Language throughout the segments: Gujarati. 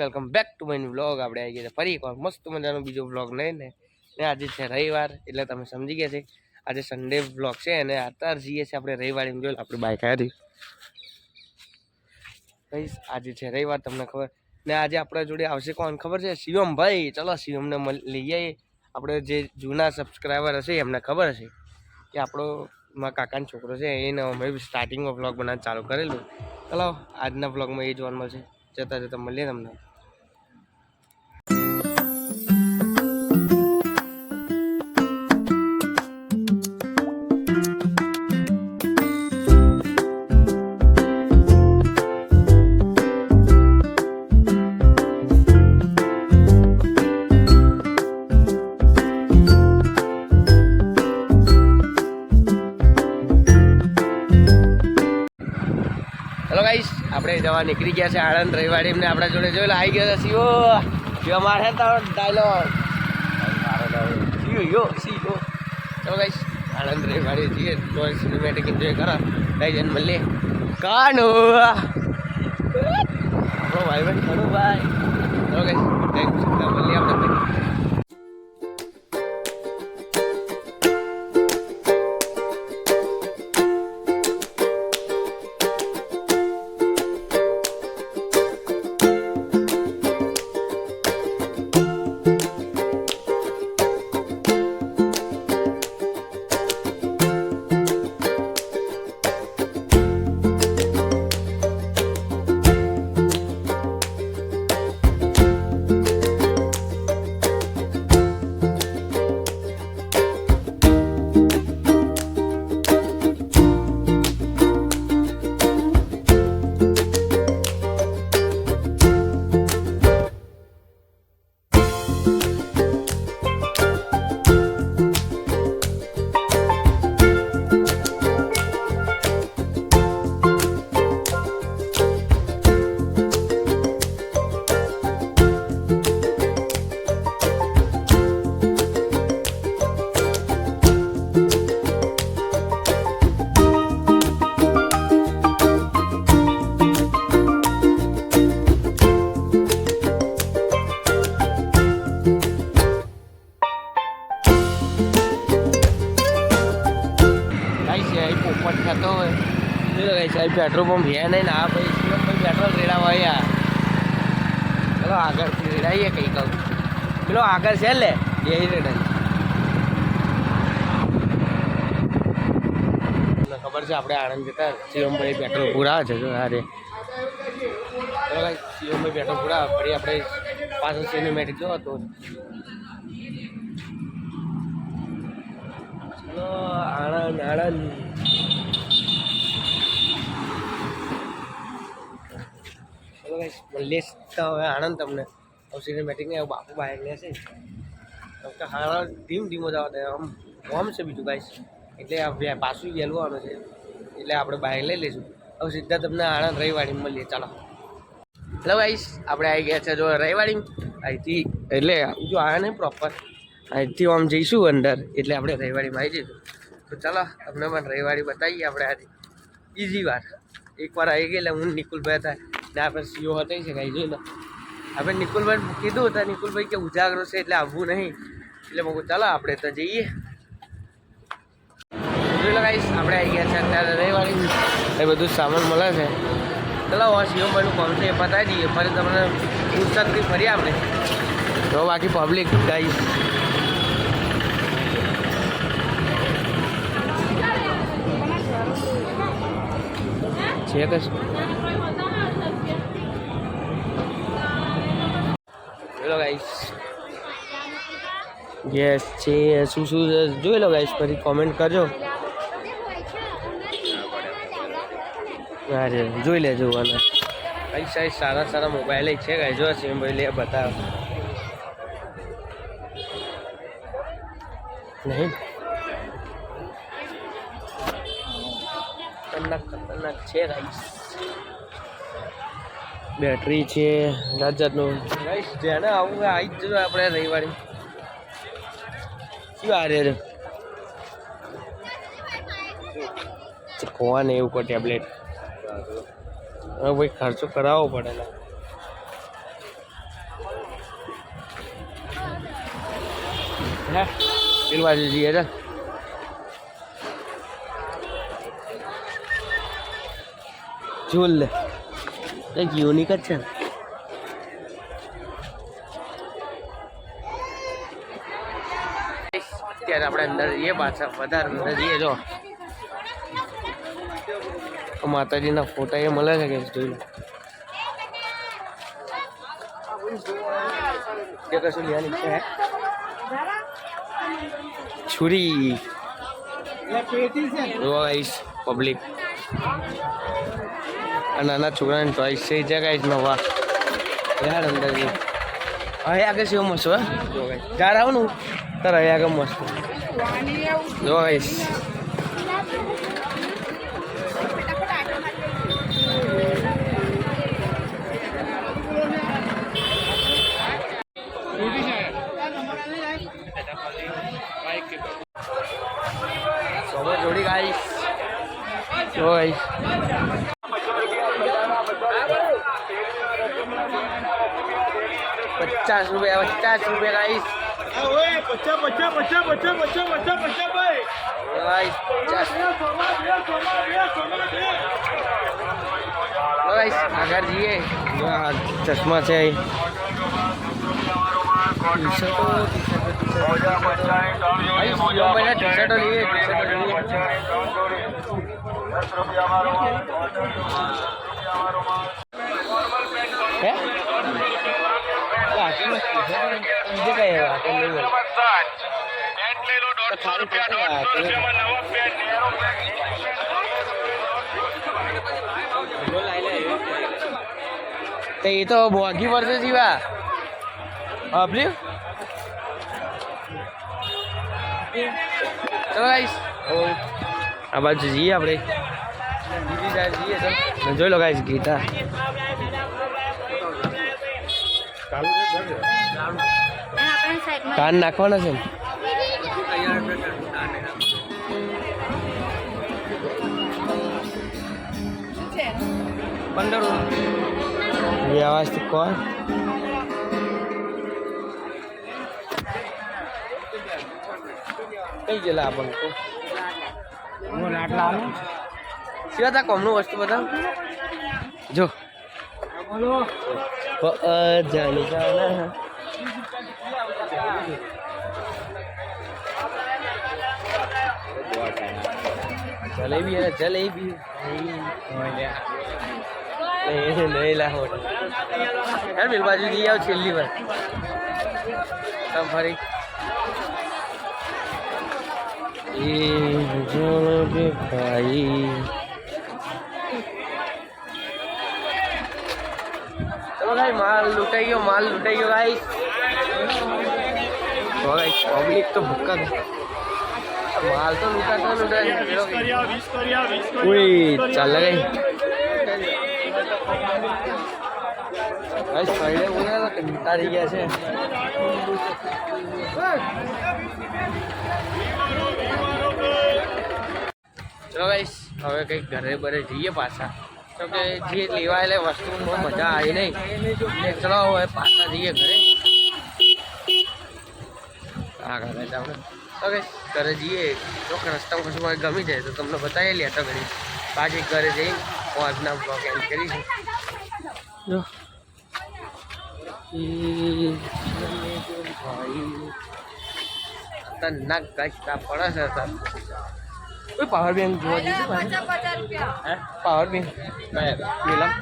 Welcome back to my new vlog. આપણે આવી ગયા ફરી એકવાર મસ્ત મજાનો બીજો વ્લોગ લઈને. ને આજે છે રવિવાર, એટલે તમે સમજી ગયા છે આજે સન્ડે વ્લોગ છે. અને અત્યારે જઈએ છીએ આપણે રવિવારની જોઈ આપણી બાઇક આવી કહીશ. આજે છે રવિવાર, તમને ખબર. ને આજે આપણા જોડે આવશે કોણ ખબર છે? શિવમ ભાઈ. ચલો શિવમને લઈ આવીએ. આપણે જે જૂના સબસ્ક્રાઈબર હશે એમને ખબર હશે કે આપણો મારા કાકાનો છોકરો છે, એને અમે સ્ટાર્ટિંગમાં વ્લોગ બનાવવાનું ચાલુ કરેલું. ચલો આજના વ્લોગમાં એ જોવા મળશે. જતા જતા મળીએ તમને. હેલો ગાઈસ, આપણે જવા નીકળી ગયા છે આણંદ રવિવારે. એમને આપણા જોડે જોયેલા આવી ગયા છે સીઓ. સીઓ મારે તો ડાયલોગ સીઓ. ચલો ગાઈસ, આણંદ રવિવારે જઈએ તો સિનેમેટિક એન્જોય કરો. કઈ જઈને મળીએ. કાનો આપણો ભાઈ બહેન કાનો ભાઈ. ચલો ગાઈસ, મળીએ આપણે. સાહેબ પેટ્રોલ પંપ છે નહીં ને. હા ભાઈ પેટ્રોલ રેડાવા યાર. ચલો આગળથી રેડાઈએ કંઈ કહું. પેલો આગળ છે લે એ રેડાય. ખબર છે આપણે આણંદ જતા શિવમભાઈ પેટ્રોલ પૂરા છે. જો અરે ચલો ભાઈ, શિવમભાઈ પેટ્રોલ પૂરા ફરી આપણે પાછળ સિનેમેટિક જો હતો. ચલો આણંદ આણંદ. મળીએ તો હવે આણંદ તમને. હવે સિનેમેટિકને બાપુ બાઇક લેશે તો હાલ ધીમ ધીમો જવા દે. આમ હોમ છે બીજું ગાઈસ, એટલે પાછું વેલવાનું છે, એટલે આપણે બાઇક લઈ લઈશું. હવે સીધા તમને આણંદ રવિવારી મળીએ. ચાલો હેલો ગાઈસ, આપણે આવી ગયા છે જો રવિવારી. અહીંથી એટલે જો આવ્યા નહીં પ્રોપર, અહીંથી આમ જઈશું અંદર, એટલે આપણે રવિવારીમાં આવી જઈશું. તો ચાલો તમને પણ રવિવારી બતાવીએ આપણે. આજે બીજી વાર એકવાર આવી ગયેલા હું નિકુલભાઈ હતા ને આપણે સીઓ હતા છે કાંઈ જોઈ લો. આપણે નિકુલભાઈ કીધું હતા, નિકુલભાઈ કે ઉજાગરો છે એટલે આવવું નહીં, એટલે મેં કહું ચાલો આપણે તો જઈએ. જોઈ લો ગાઈસ, આપણે આવી ગયા છે અત્યારે રવિવારી. એ બધું સામાન મળે છે. ચાલો શિવમભાઈનું કામ છે એ પતાવી દઈએ, ફરી તમને ફુરસતથી ફરીએ આપણે. તો બાકી પબ્લિક ગાઈસ છે કે જોઈ લો ગાઈસ. યસ છે શું શું જોઈ લો ગાઈસ, ફરી કોમેન્ટ કરજો. અરે જોઈ લેજો. અને કઈ સાઈઝ સારા સારા મોબાઈલ છે ગાઈસ. જો શિવમભાઈ લે બતાવો નહીં. ખતરનાક ખતરનાક છે ગાઈસ. બેટરી છે જાત જાતનું ગાઈસ. જેને આવું આવી જ આપણે રવિવારે. શું આ રે ખોવા ને એવું કોઈ ટેબ્લેટ હવે ભાઈ ખર્ચો કરાવવો પડે. હે પેલી બાજુ જઈએ ચાલ ઝૂલ લે કંઈક યુનિક જ છે ને અત્યારે આપણે અંદર જઈએ પાછા વધારે અંદર જઈએ જો માતાજીના ફોટા એ મળે છે કે જોઈ લો કશું લેવાની ઈચ્છા હે છુરી પબ્લિક નાના છોકરાની ચોઈસ છે જે ગાઈસ નવા યાર અંદર જે હવે આગળ છે મસ્ત હો જો ગાઈસ ગાર આવનું તાર હવે આગળ મસ્ત જો ગાઈસ સમજ જોડી ગાઈસ જો ગાઈસ ₹50 गाइस अगर ये चश्मा से टी-शर्ट लिए ये तो मोगी वर्ष जीवा चलो गाइस आ बाजू जीए આપણે બીજી સાઈડ જીએ તો જોઈ લો ગાઈસ ગીતા કાન નાખવાના છે વ્યવસ્થિત કોણ કઈ ગયેલા આપણને સિવા તા કોમનું વસ્તુ બતાવ જો જાની જાના जलेबी है जलेबी नहीं ला हो यार मिल बाजू जी आओ छेली पर सब भरी जलेबी भाई चलो भाई माल लुटाई गयो भाई पब्लिक तो भुक्का माल तो लूटा चल गई तारी गया છે ચલો ગાઈસ હવે કંઈક ઘરે બરે જઈએ પાછા તો કે જે લેવાયેલી વસ્તુમાં મજા આવી નહીં ચલો હવે પાછા જઈએ ઘરે હા ઘરે આપણે ઓકે ઘરે જઈએ તો રસ્તામાં કશું મારે ગમી જાય તો તમને બતાવી લે તો ઘડી પાછી ઘરે જઈને હું આજના બ્લોગ એન્ડ કરીશું જો ખતરનાક ગાઈસ પડે છે કોઈ પાવર બેંક જોવા જઈશું હે પાવર બેંક પેલા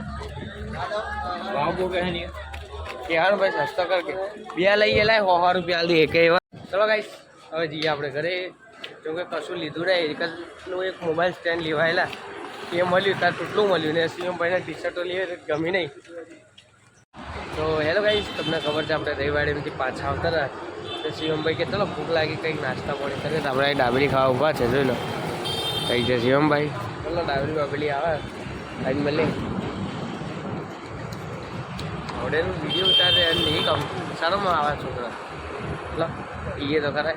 ભાવ બહુ કહે નહીં યાર ભાઈ સસ્તા કરકે બે લઈ ગયેલા ₹100 લે કે એવા ચલો ગાઈસ હવે જઈએ આપણે ઘરે જો કે કશું લીધું નહીં એકનું એક મોબાઈલ સ્ટેન્ડ લેવાયેલા એ મળ્યું ત્યાં કેટલું મળ્યું ને શિવમભાઈને ટી-શર્ટો લઈએ ગમી નહીં તો હેલો ગાઈસ તમને ખબર છે આપણે રવિવારેથી પાછા આવતા રહ્યા તો શિવમભાઈ કે ચલો ભૂખ લાગી કંઈક નાસ્તા પાણી કરે તો આપણે ડાબરી ખાવા ઊભા છે જોઈ લો કઈ છે શિવમભાઈ ચલો ડાબરી બાબરી આવે આજ મળે આવડેનું વિડીયો ઉતારે નહીં કામ સારોમાં આવા છોકરા લો એ તો કરાય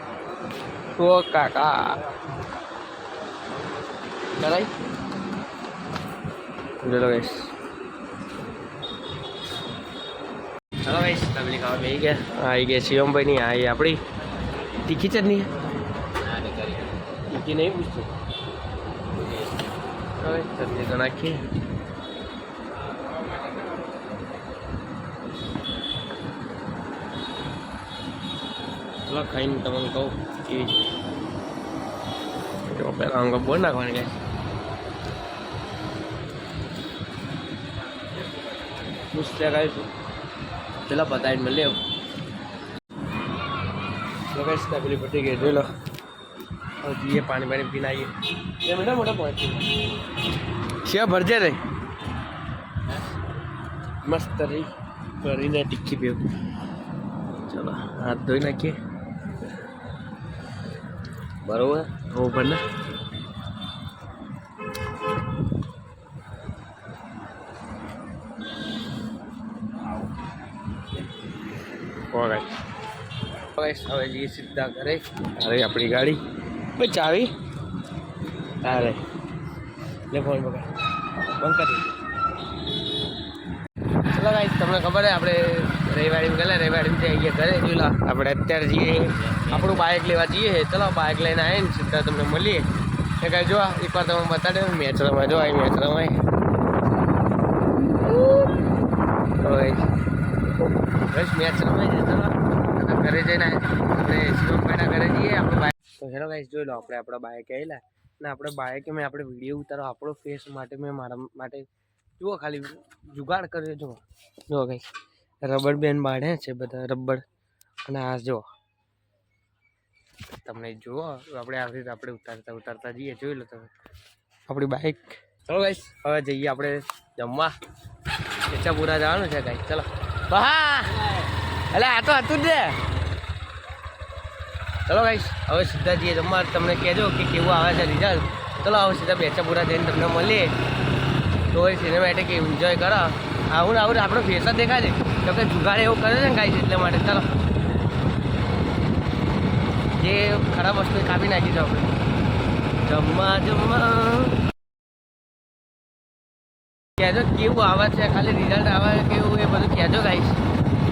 તો કાકા કરાય ચલો ગાઈસ ચલો ગાઈસ ડાબરી ખાવા બેસી ગયા આવી ગયા શિવમભાઈની આવી આપણી तीखी चटनी है? तीखी नहीं पूछते चटनी तो नाखी चलो खाई तक कहूँ तो पहला हमको बोल नाखवानी गाइस मुझसे गाइस चलो बताइए मिले तो गाइस तबली पट्टी के दे लो और ये पानी पानी पीना ये मोटा मोटा पहुँच शेव भर दे रहे मस्त रही करी ने टिक्की पीओ चलो हाथ धोई नाखिए बराबर वो भरना હવે જઈએ સીધા ઘરે અરે આપણી ગાડી ભાઈ ચાવી અરે લે ફોન પકડ બંધ કરી ચલો ગાઈસ તમને ખબર હે આપણે રવિવારે ગયેલા રવિવારે અહીંયા ઘરે જોયેલા આપણે અત્યારે જઈએ આપણું બાઇક લેવા જઈએ ચલો બાઇક લઈને આવીએ ને સીધા તમને મળીએ એ કાંઈ જો એકવાર તમે બતાડે મેચ રમાય જો આ મેચ રમાય બસ મેચ રમાય છે ચલો ઘરે જઈને આપણે શિવમભાઈના ઘરે જઈએ આપણે બાઇક તો હેલો ગાઈસ જોઈ લો આપણે આપણા બાઇક આવેલા ને આપણે બાઇકે મેં આપણે વિડીયો ઉતારો આપણો ફેસ માટે મેં મારા માટે જુઓ ખાલી જુગાડ કર્યો જુઓ જુઓ ગાઈસ રબર બેન્ડ બાળે છે બધા રબર અને આ જુઓ તમને જુઓ આપણે આવી રીતે આપણે ઉતારતા ઉતારતા જઈએ જોઈ લો તમે આપણી બાઇક ચલો ગાઈસ હવે જઈએ આપણે જમવા પૂરા જવાનું છે ગાઈસ ચલો બહા એટલે આ તો હતું જ ને ચલો ગાઈસ હવે સીધા જઈએ જમવા તમને કહેજો કે કેવું આવે છે રિઝલ્ટ ચલો હવે સીધા બેચાપુરા જઈને તમને મળીએ તો એ સિનેમેટિક એન્જોય કરો આવું આપણો ફેસ જ દેખાય છે તો કે જુગાડ એવું કરે છે ને ગાઈસ એટલે માટે ચાલો જે ખરાબ વસ્તુ કાપી નાખી છે આપણે જમવા કહેજો કેવું આવે છે ખાલી રિઝલ્ટ આવે કેવું એ બધું કહેજો ગાઈસ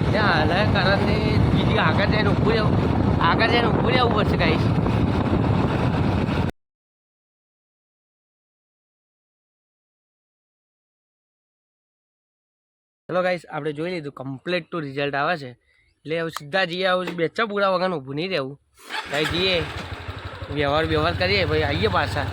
ત્યાં હાલ કારણે બીજી આગળ જઈને ઊભું રહેવું પડશે ગાઈસ ચલો ગાઈસ આપણે જોઈ લીધું કમ્પ્લીટ ટુ રિઝલ્ટ આવે છે એટલે હવે સીધા જઈએ આવું બેચા પૂરા વગર ઊભું નહીં રહેવું ભાઈ જઈએ વ્યવહાર કરીએ ભાઈ આવીએ પાછા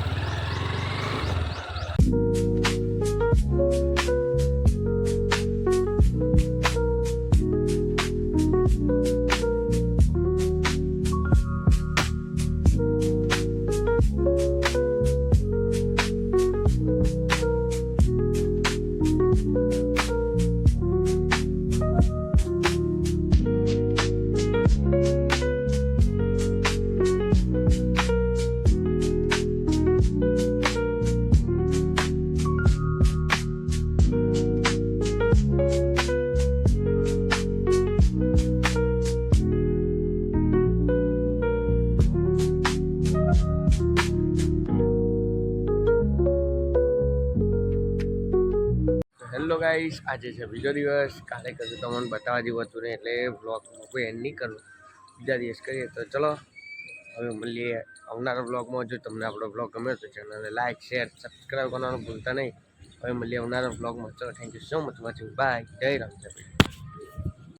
હેલો ગાઈસ આજે છે બીજો દિવસ કાલે કશું તમને બતાવવા જેવું હતું ને એટલે બ્લોગ કોઈ એન્ડ નહીં કરું બીજા દિવસ કરીએ તો ચલો હવે મળીએ આવનારા બ્લોગમાં જો તમને આપણો બ્લોગ ગમે તો ચેનલને લાઈક શેર સબસ્ક્રાઈબ કરવાનું ભૂલતા નહીં હવે મળીએ આવનારા બ્લોગમાં ચલો thank you so much watching bye જય રામ.